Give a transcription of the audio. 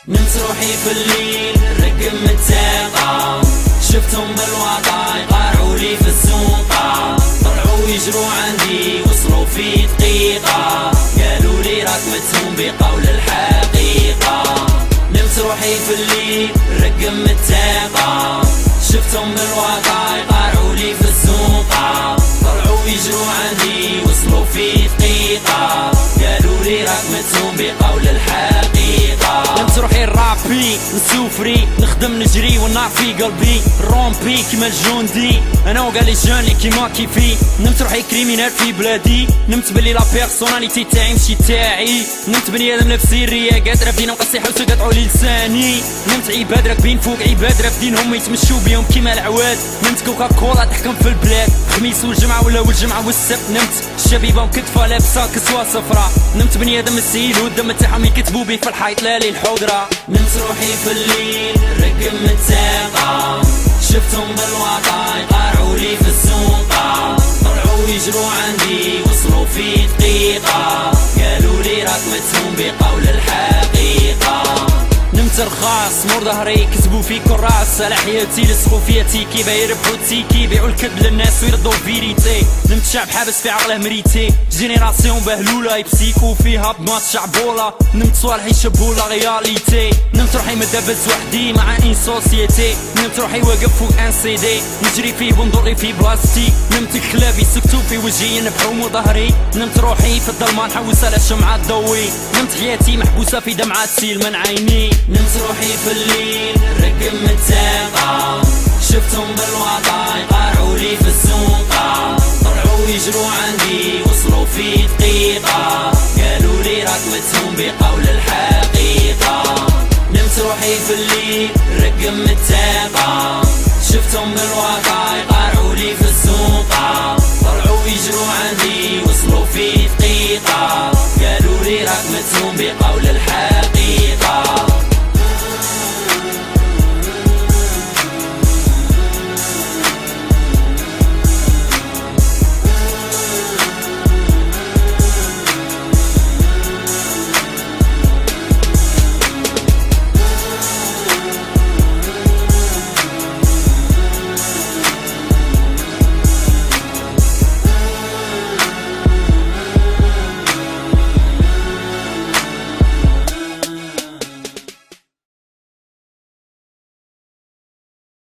نمت روحي في الليل رقم الثقة، شفتهم بالوضع يقارعوا لي في الزنقة، طلعوا يجروا عندي وصلوا في دقيقة، قالوا لي راك متهم بقول الحقيقة. نمت روحي في الليل رقم الثقة، شفتهم بالوضع يقارعوا لي في الزنقة، طلعوا يجروا عندي وصلوا في دقيقة، قالوا لي راك متهم بقول الحقيقة. نمت روحي الرابي نسوفري نخدم نجري والنار في قلبي رومبي كيما الجوندي انا وقال لي جون لي كيما كيفي. نمت روحي كريمينال في بلادي، نمت بلي لا بيرسوناليتي تاعي ماشي تاعي، نمت بني ادم نفسي الرياقات رافدين نقصي حوس قطعوا لي لساني، نمت عباد راكبين فوق عباد رافدينهم يتمشوا بيهم كيما العواد، نمت كوكا كولا تحكم في البلاد خميس والجمعة ولا والجمعة والسبت، نمت الشبيبة وكتفة لابسة كسوة صفرا، نمت بني ادم السيل والدم تاعهم يكتبوا بيه في الحيط لا لي الحضرة. نمت روحي في الليل رقم الثقة، شفتهم بالوضع يقارعوا لي في الزنقة، طلعوا يجروا عندي وصلوا في دقيقة، قالوا لي راك متهم بقول الحقيقة. نمت رخاص مور ظهري كتبوا في كراس على حياتي لصقوا فيها تيكي باغي يربحوا تيكي يبيعوا الكذب للناس ويردوا فيريتي. نمت شعب حابس في عقله مريتي جينيراسيون بهلوله يبسيكو فيها بمات شعبوله، نمت صوالحي شبهوا لا رياليتي، نمت روحي مدبز وحدي مع ان سوسيتي، نمت روحي واقف فوق ان سي دي نجري فيه وندوري في بلاستيك، نمت كلابي سكتوا في وجهي ينبحوا مو ظهري، نمت روحي في الظلمه نحوس على شمعة ضوي، نمت حياتي محبوسه في دمعة تسيل من عيني. نمت روحي في الليل رقم الثقة، شفتهم بالوضع يقارعوا لي في الزنقة، طلعوا يجروا عندي وصلوا في دقيقة، قالوا لي راك متهم بقول الحقيقة. نمت روحي في الليل رقم الثقة،